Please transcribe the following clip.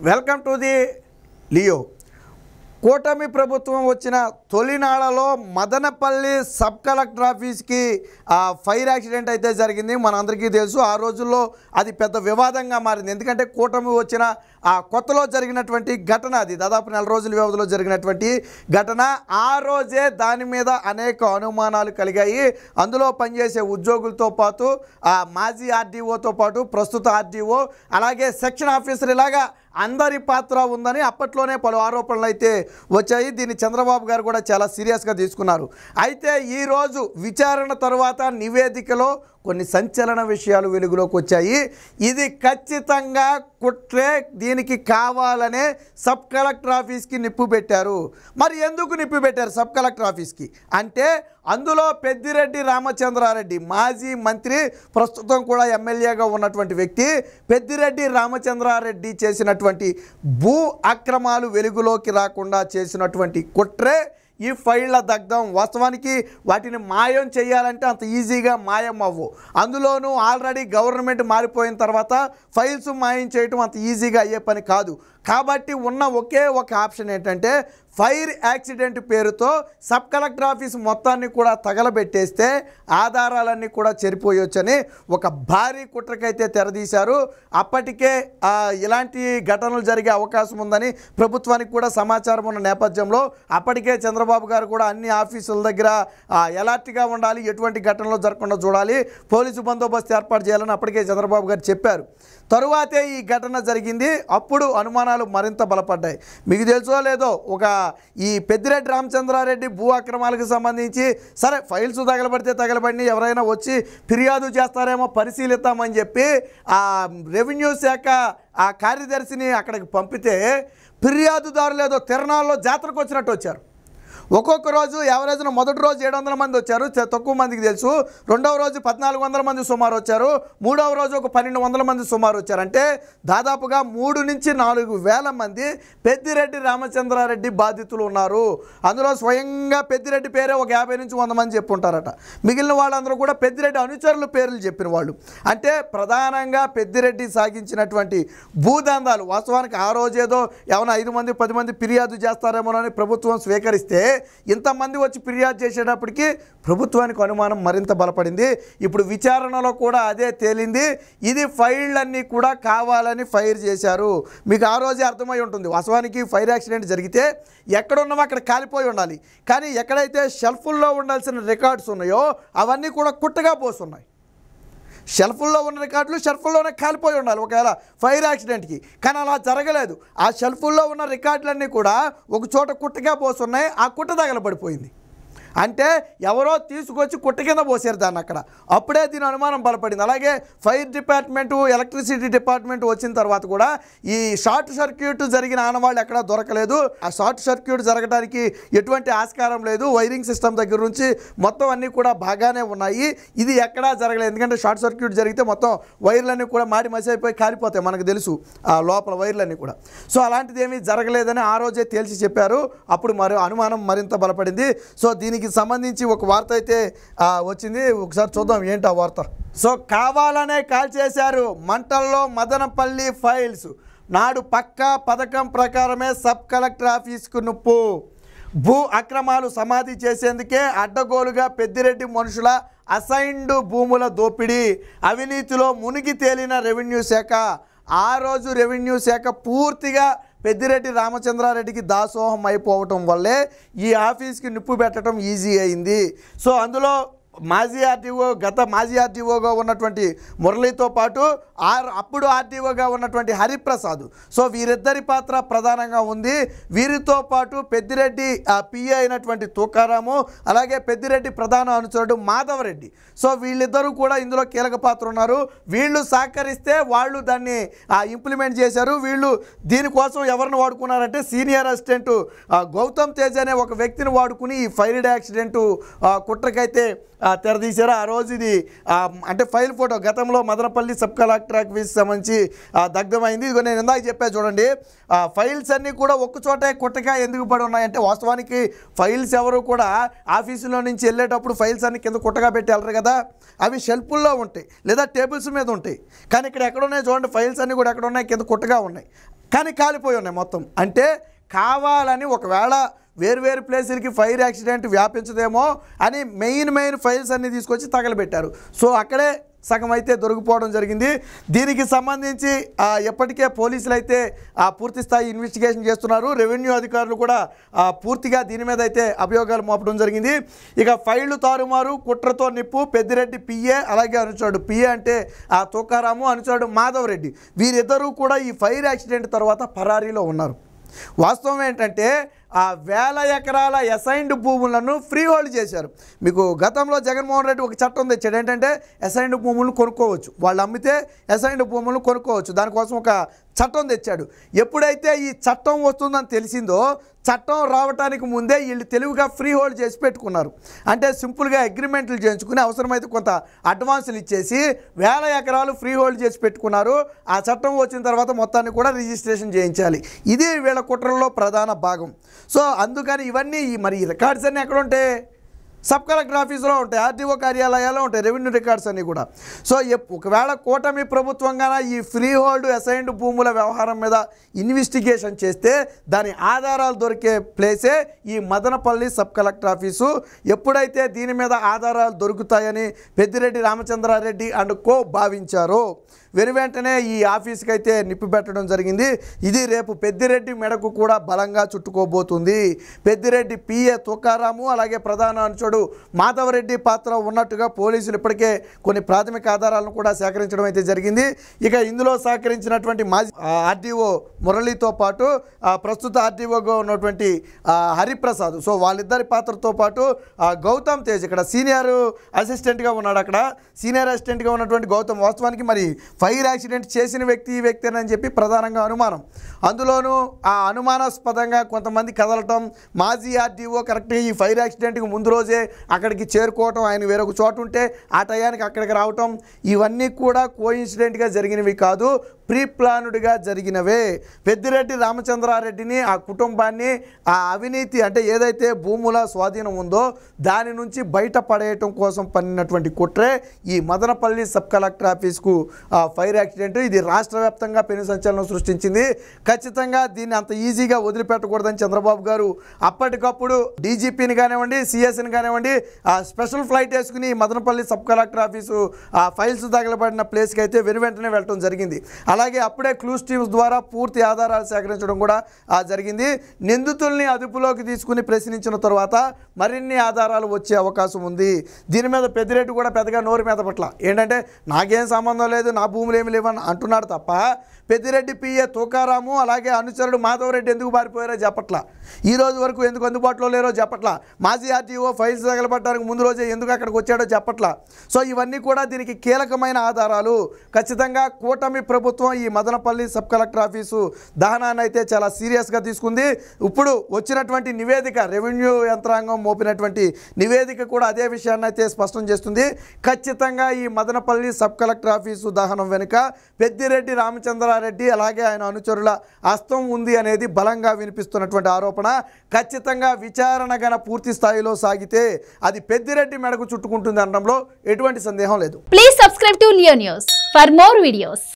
Welcome to the Leo. కూటమి ప్రభుత్వం వచ్చిన తొలినాళ్లలో మదనపల్లి సబ్ కలెక్టర్ ఆఫీస్కి ఫైర్ యాక్సిడెంట్ అయితే జరిగింది. మనందరికీ తెలుసు. ఆ రోజుల్లో అది పెద్ద వివాదంగా మారింది. ఎందుకంటే కూటమి వచ్చిన కొత్తలో జరిగినటువంటి ఘటన, అది దాదాపు 4 రోజుల వ్యవధిలో జరిగినటువంటి ఘటన. ఆ రోజే దాని మీద అనేక అనుమానాలు కలిగాయి. అందులో పనిచేసే ఉద్యోగులతో పాటు మాజీ ఆర్డీఓతో పాటు ప్రస్తుత ఆర్డీఓ అలాగే సెక్షన్ ఆఫీసర్ ఇలాగా అందరి పాత్ర ఉందని అప్పట్లోనే పలు ఆరోపణలు అయితే వచ్చాయి. దీన్ని చంద్రబాబు గారు కూడా చాలా సీరియస్గా తీసుకున్నారు. అయితే ఈరోజు విచారణ తర్వాత నివేదికలో కొన్ని సంచలన విషయాలు వెలుగులోకి వచ్చాయి. ఇది ఖచ్చితంగా కుట్రే, దీనికి కావాలనే సబ్ కలెక్టర్ ఆఫీస్కి నిప్పు పెట్టారు. మరి ఎందుకు నిప్పు పెట్టారు సబ్ కలెక్టర్ ఆఫీస్కి అంటే, అందులో పెద్దిరెడ్డి రామచంద్రారెడ్డి మాజీ మంత్రి, ప్రస్తుతం కూడా ఎమ్మెల్యేగా ఉన్నటువంటి వ్యక్తి, పెద్దిరెడ్డి రామచంద్రారెడ్డి చేసినటువంటి భూ అక్రమాలు వెలుగులోకి రాకుండా చేసినటువంటి కుట్రే ఈ ఫైళ్ల దగ్ధం. వాస్తవానికి వాటిని మాయం చేయాలంటే అంత ఈజీగా మాయం అవ్వు. అందులోనూ ఆల్రెడీ గవర్నమెంట్ మారిపోయిన తర్వాత ఫైల్స్ మాయం చేయటం అంత ఈజీగా అయ్యే పని కాదు. కాబట్టి ఉన్న ఒకే ఒక ఆప్షన్ ఏంటంటే, ఫైర్ యాక్సిడెంట్ పేరుతో సబ్ కలెక్టర్ ఆఫీస్ మొత్తాన్ని కూడా తగలబెట్టేస్తే ఆధారాలన్నీ కూడా చెరిపోయొచ్చని ఒక భారీ కుట్రకైతే తెరదీశారు. అప్పటికే ఇలాంటి ఘటనలు జరిగే అవకాశం ఉందని ప్రభుత్వానికి కూడా సమాచారం ఉన్న నేపథ్యంలో అప్పటికే చంద్రబాబు గారు కూడా అన్ని ఆఫీసుల దగ్గర ఎలర్ట్గా ఉండాలి, ఎటువంటి ఘటనలు జరగకుండా చూడాలి, పోలీసు బందోబస్తు ఏర్పాటు చేయాలని అప్పటికే చంద్రబాబు గారు చెప్పారు. తరువాతే ఈ ఘటన జరిగింది. అప్పుడు అనుమానాలు మరింత బలపడ్డాయి. మీకు తెలుసో లేదో, ఈ పెద్దిరెడ్డి రామచంద్రారెడ్డి భూ అక్రమాలకు సంబంధించి సరే ఫైల్స్ తగలబడితే తగలబడి ఎవరైనా వచ్చి ఫిర్యాదు చేస్తారేమో పరిశీలిద్దామని చెప్పి రెవెన్యూ శాఖ కార్యదర్శిని అక్కడికి పంపితే ఫిర్యాదుదారులు ఏదో తిరణాల్లో జాతరకు వచ్చినట్టు వచ్చారు. ఒక్కొక్క రోజు యావరేజ్న మొదటి రోజు 700 మంది వచ్చారు, తక్కువ మందికి తెలుసు. రెండవ రోజు 1400 మంది సుమారు వచ్చారు. మూడవ రోజు ఒక 1200 మంది సుమారు వచ్చారు. అంటే దాదాపుగా 3 నుంచి 4000 మంది పెద్దిరెడ్డి రామచంద్రారెడ్డి బాధితులు ఉన్నారు. అందులో స్వయంగా పెద్దిరెడ్డి పేరే ఒక 50 నుంచి 100 మంది చెప్పుంటారట. మిగిలిన వాళ్ళందరూ కూడా పెద్దిరెడ్డి అనుచరుల పేర్లు చెప్పిన వాళ్ళు. అంటే ప్రధానంగా పెద్దిరెడ్డి సాగించినటువంటి భూదందాలు. వాస్తవానికి ఆ రోజేదో ఏమైనా 5 మంది 10 మంది ఫిర్యాదు చేస్తారేమోనని ప్రభుత్వం స్వీకరిస్తే ఇంతమంది వచ్చి ఫిర్యాదు చేసేటప్పటికి ప్రభుత్వానికి అనుమానం మరింత బలపడింది. ఇప్పుడు విచారణలో కూడా అదే తేలింది. ఇది ఫైళ్ళన్నీ కూడా కావాలని ఫైర్ చేశారు. మీకు ఆ రోజే అర్థమై ఉంటుంది. వాస్తవానికి ఫైర్ యాక్సిడెంట్ జరిగితే ఎక్కడున్నామో అక్కడ కాలిపోయి ఉండాలి. కానీ ఎక్కడైతే షెల్ఫుల్లో ఉండాల్సిన రికార్డ్స్ ఉన్నాయో అవన్నీ కూడా కుట్టగా పోస్తున్నాయి. షెల్ఫుల్లో ఉన్న రికార్డులు షెల్ఫుల్లోనే కాలిపోయి ఉండాలి ఒకవేళ ఫైర్ యాక్సిడెంట్కి. కానీ అలా జరగలేదు. ఆ షెల్ఫుల్లో ఉన్న రికార్డులన్నీ కూడా ఒక చోట కుట్టగా పోస్తున్నాయి. ఆ కుట్ట తగలబడిపోయింది. అంటే ఎవరో తీసుకొచ్చి కుట్ట కింద పోసారు దాన్ని అక్కడ. అప్పుడే దీని అనుమానం బలపడింది. అలాగే ఫైర్ డిపార్ట్మెంటు, ఎలక్ట్రిసిటీ డిపార్ట్మెంట్ వచ్చిన తర్వాత కూడా ఈ షార్ట్ సర్క్యూట్ జరిగిన ఆనవాళ్ళు ఎక్కడా దొరకలేదు. ఆ షార్ట్ సర్క్యూట్ జరగడానికి ఎటువంటి ఆస్కారం లేదు. వైరింగ్ సిస్టమ్ దగ్గర నుంచి మొత్తం అన్నీ కూడా బాగానే ఉన్నాయి. ఇది ఎక్కడా జరగలేదు. ఎందుకంటే షార్ట్ సర్క్యూట్ జరిగితే మొత్తం వైర్లన్నీ కూడా మాడి మసైపోయి కాలిపోతాయి, మనకు తెలుసు ఆ లోపల వైర్లన్నీ కూడా. సో అలాంటిది ఏమీ జరగలేదని ఆ రోజే తేల్చి చెప్పారు. అప్పుడు అనుమానం మరింత బలపడింది. సో దీనికి సంబంధించి ఒక వార్త అయితే వచ్చింది. ఒకసారి చూద్దాం ఏంటి ఆ వార్త. సో కావాలనే కాల్ చేశారు, మంటల్లో మదనపల్లి ఫైల్స్, నాడు పక్కా పథకం ప్రకారమే సబ్ కలెక్టర్ ఆఫీస్కు నిప్పు, భూ అక్రమాలు సమాధి చేసేందుకే అడ్డగోలుగా పెద్దిరెడ్డి మనుషుల అసైన్డ్ భూముల దోపిడీ, అవినీతిలో మునిగి తేలిన రెవెన్యూ శాఖ. ఆ రోజు రెవెన్యూ శాఖ పూర్తిగా పెద్దిరెడ్డి రామచంద్రారెడ్డికి దాసోహం అయిపోవటం వల్లే ఈ ఆఫీస్కి నిప్పు పెట్టడం ఈజీ అయింది. సో అందులో మాజీ ఆర్డీఓగా ఉన్నటువంటి మురళితో పాటు అప్పుడు ఆర్డీఓగా ఉన్నటువంటి హరిప్రసాద్. సో వీరిద్దరి పాత్ర ప్రధానంగా ఉంది. వీరితో పాటు పెద్దిరెడ్డి పిఏ అయినటువంటి తూకారాము, అలాగే పెద్దిరెడ్డి ప్రధాన అనుచరుడు మాధవరెడ్డి. సో వీళ్ళిద్దరూ కూడా ఇందులో కీలక పాత్ర ఉన్నారు. వీళ్ళు సహకరిస్తే వాళ్ళు దాన్ని ఇంప్లిమెంట్ చేశారు. వీళ్ళు దీనికోసం ఎవరిని వాడుకున్నారంటే సీనియర్ అసిస్టెంట్ గౌతమ్ తేజ్ అనే ఒక వ్యక్తిని వాడుకుని ఈ ఫైర్ యాక్సిడెంట్ కుట్రకైతే తెరదీశారు. ఆ రోజు ఇది అంటే ఫైల్ ఫోటో గతంలో మదనపల్లి సబ్ కలెక్టర్ ఆఫీస్ సంబంధించి దగ్ధమైంది. ఇదిగో నేను ఇందాక చెప్పాను చూడండి, ఫైల్స్ అన్నీ కూడా ఒక్కచోటే కుట్టగా ఎందుకు పడి ఉన్నాయంటే, వాస్తవానికి ఫైల్స్ ఎవరు కూడా ఆఫీసులో నుంచి వెళ్ళేటప్పుడు ఫైల్స్ అన్ని కింద కుట్టగా పెట్టి వెళ్ళరు కదా, అవి షెల్ఫుల్లో ఉంటాయి లేదా టేబుల్స్ మీద ఉంటాయి. కానీ ఇక్కడ ఎక్కడున్నాయి చూడండి, ఫైల్స్ అన్నీ కూడా ఎక్కడ ఉన్నాయి, కింద కుట్టగా ఉన్నాయి. కానీ కాలిపోయి ఉన్నాయి మొత్తం. అంటే కావాలని ఒకవేళ వేరు ప్లేసులకి ఫైర్ యాక్సిడెంట్ వ్యాపించదేమో అని మెయిన్ ఫైల్స్ అన్నీ తీసుకొచ్చి తగలబెట్టారు. సో అక్కడే సగం అయితే దొరికిపోవడం జరిగింది. దీనికి సంబంధించి ఎప్పటికే పోలీసులు అయితే పూర్తి స్థాయి ఇన్వెస్టిగేషన్ చేస్తున్నారు. రెవెన్యూ అధికారులు కూడా పూర్తిగా దీని మీద అయితే అభియోగాలు మోపడం జరిగింది. ఇక ఫైళ్లు తారుమారు, కుట్రతో నిప్పు, పెద్దిరెడ్డి పిఏ అలాగే అనుచరుడు, పిఏ అంటే తుకారాము, అనుచరుడు మాధవ్ రెడ్డి, వీరిద్దరూ కూడా ఈ ఫైర్ యాక్సిడెంట్ తర్వాత పరారీలో ఉన్నారు. వాస్తవం ఏంటంటే వేల ఎకరాల అసైన్డ్ భూములను ఫ్రీ హోల్డ్ చేశారు. మీకు గతంలో జగన్మోహన్ రెడ్డి ఒక చట్టం తెచ్చాడు, ఏంటంటే అసైన్డ్ భూములను కొనుక్కోవచ్చు, వాళ్ళు అమ్మితే అసైన్డ్ భూములను కొనుక్కోవచ్చు, దానికోసం ఒక చట్టం తెచ్చాడు. ఎప్పుడైతే ఈ చట్టం వస్తుందని తెలిసిందో చట్టం రావడానికి ముందే వీళ్ళు తెలివిగా ఫ్రీ హోల్డ్ చేసి పెట్టుకున్నారు. అంటే సింపుల్గా అగ్రిమెంట్లు చేయించుకుని అవసరమైతే కొంత అడ్వాన్సులు ఇచ్చేసి వేల ఎకరాలు ఫ్రీ హోల్డ్ చేసి పెట్టుకున్నారు. ఆ చట్టం వచ్చిన తర్వాత మొత్తాన్ని కూడా రిజిస్ట్రేషన్ చేయించాలి. ఇది వీళ్ళ కుట్రల్లో ప్రధాన భాగం. సో అందుకని ఇవన్నీ మరి రికార్డ్స్ అన్నీ ఎక్కడ ఉంటాయి? సబ్ కలెక్టర్ ఆఫీసులో ఉంటాయి, ఆర్టీఓ కార్యాలయాల్లో ఉంటాయి రెవెన్యూ రికార్డ్స్ అన్నీ కూడా. సో ఒకవేళ కూటమి ప్రభుత్వంగా ఈ ఫ్రీ హోల్డ్ అసైన్డ్ భూముల వ్యవహారం మీద ఇన్వెస్టిగేషన్ చేస్తే దాని ఆధారాలు దొరికే ప్లేసే ఈ మదనపల్లి సబ్ కలెక్టర్ ఆఫీసు. ఎప్పుడైతే దీని మీద ఆధారాలు దొరుకుతాయని పెద్దిరెడ్డి రామచంద్రారెడ్డి అండ్ కో భావించారో వెనువెంటనే ఈ ఆఫీస్కి అయితే నిప్పు పెట్టడం జరిగింది. ఇది రేపు పెద్దిరెడ్డి మెడకు కూడా బలంగా చుట్టుకోబోతుంది. పెద్దిరెడ్డి పిఏ తుకారాము అలాగే ప్రధాన అనుచరుడు మాధవరెడ్డి పాత్ర ఉన్నట్టుగా పోలీసులు ఇప్పటికే కొన్ని ప్రాథమిక ఆధారాలను కూడా సేకరించడం అయితే జరిగింది. ఇక ఇందులో సహకరించినటువంటి మాజీ ఆర్డీఓ మురళితో పాటు ప్రస్తుత ఆర్డీఓగా ఉన్నటువంటి హరిప్రసాద్, సో వాళ్ళిద్దరి పాత్రతో పాటు గౌతమ్ తేజ్ ఇక్కడ సీనియర్ అసిస్టెంట్గా ఉన్నాడు. అక్కడ సీనియర్ అసిస్టెంట్గా ఉన్నటువంటి గౌతమ్ వాస్తవానికి మరి ఫైర్ యాక్సిడెంట్ చేసిన వ్యక్తి ఈ వ్యక్తి అని చెప్పి ప్రధానంగా అనుమానం. అందులోనూ అనుమానాస్పదంగా కొంతమంది కదలటం, మాజీ ఆర్డీఓ కరెక్ట్గా ఈ ఫైర్ యాక్సిడెంట్కి ముందు రోజే అక్కడికి చేరుకోవటం, ఆయన వేరొక చోటు ఉంటే ఆ టయానికి అక్కడికి రావటం, ఇవన్నీ కూడా కోఇన్సిడెంట్గా జరిగినవి కాదు, ప్రీ ప్లాన్డ్గా జరిగినవే. పెద్దిరెడ్డి రామచంద్రారెడ్డిని ఆ కుటుంబాన్ని ఆ అవినీతి అంటే ఏదైతే భూముల స్వాధీనం ఉందో దాని నుంచి బయటపడేయటం కోసం పన్నినటువంటి కుట్రే ఈ మదనపల్లి సబ్ కలెక్టర్ ఆఫీస్కు ఫైర్ యాక్సిడెంట్. ఇది రాష్ట్ర వ్యాప్తంగా పెను సంచలనం సృష్టించింది. ఖచ్చితంగా దీన్ని అంత ఈజీగా వదిలిపెట్టకూడదని చంద్రబాబు గారు అప్పటికప్పుడు డీజీపీని కానివ్వండి, సిఎస్ని కానివ్వండి స్పెషల్ ఫ్లైట్ వేసుకుని Madanapalle sub collector office files తగలబడిన ప్లేస్కి అయితే వెంటనే వెళ్ళడం జరిగింది. అలాగే అప్పుడే క్లూస్ టీమ్స్ ద్వారా పూర్తి ఆధారాలు సేకరించడం కూడా జరిగింది. నిందితుల్ని అదుపులోకి తీసుకుని ప్రశ్నించిన తర్వాత మరిన్ని ఆధారాలు వచ్చే అవకాశం ఉంది. దీని మీద పెద్దిరెడ్డి కూడా పెద్దగా నోరు మీద పట్ల ఏంటంటే నాకేం సంబంధం లేదు, నా భూములు ఏమి లేవని అంటున్నాడు తప్ప పెద్దిరెడ్డి పిఏ తుకారాము అలాగే అనుచరుడు మాధవరెడ్డి ఎందుకు పారిపోయారో చెప్పట్లా, ఈ రోజు వరకు ఎందుకు అందుబాటులో లేరో చెప్పట్లా, మాజీ ఆర్టీఓ ఫైల్స్ తగలబట్టడానికి ముందు రోజే ఎందుకు అక్కడికి వచ్చాడో చెప్పట్లా. సో ఇవన్నీ కూడా దీనికి కీలకమైన ఆధారాలు. ఖచ్చితంగా కూటమి ప్రభుత్వం ఈ మదనపల్లి సబ్ కలెక్టర్ ఆఫీసు దహనాన్ని అయితే చాలా సీరియస్గా తీసుకుంది. ఇప్పుడు వచ్చినటువంటి నివేదిక, రెవెన్యూ యంత్రాంగం మోపినటువంటి నివేదిక కూడా అదే విషయాన్ని అయితే స్పష్టం చేస్తుంది. ఖచ్చితంగా ఈ మదనపల్లి సబ్ కలెక్టర్ ఆఫీసు దహనం వెనుక పెద్దిరెడ్డి రామచంద్రారెడ్డి అలాగే ఆయన అనుచరుల హస్తం ఉంది అనేది బలంగా వినిపిస్తున్నటువంటి ఆరోపణ. ఖచ్చితంగా విచారణ గన పూర్తి స్థాయిలో సాగితే అది పెద్దిరెడ్డి మెడకు చుట్టుకుంటుంది అనడంలో ఎటువంటి సందేహం లేదు. Please subscribe to Leo news for more videos.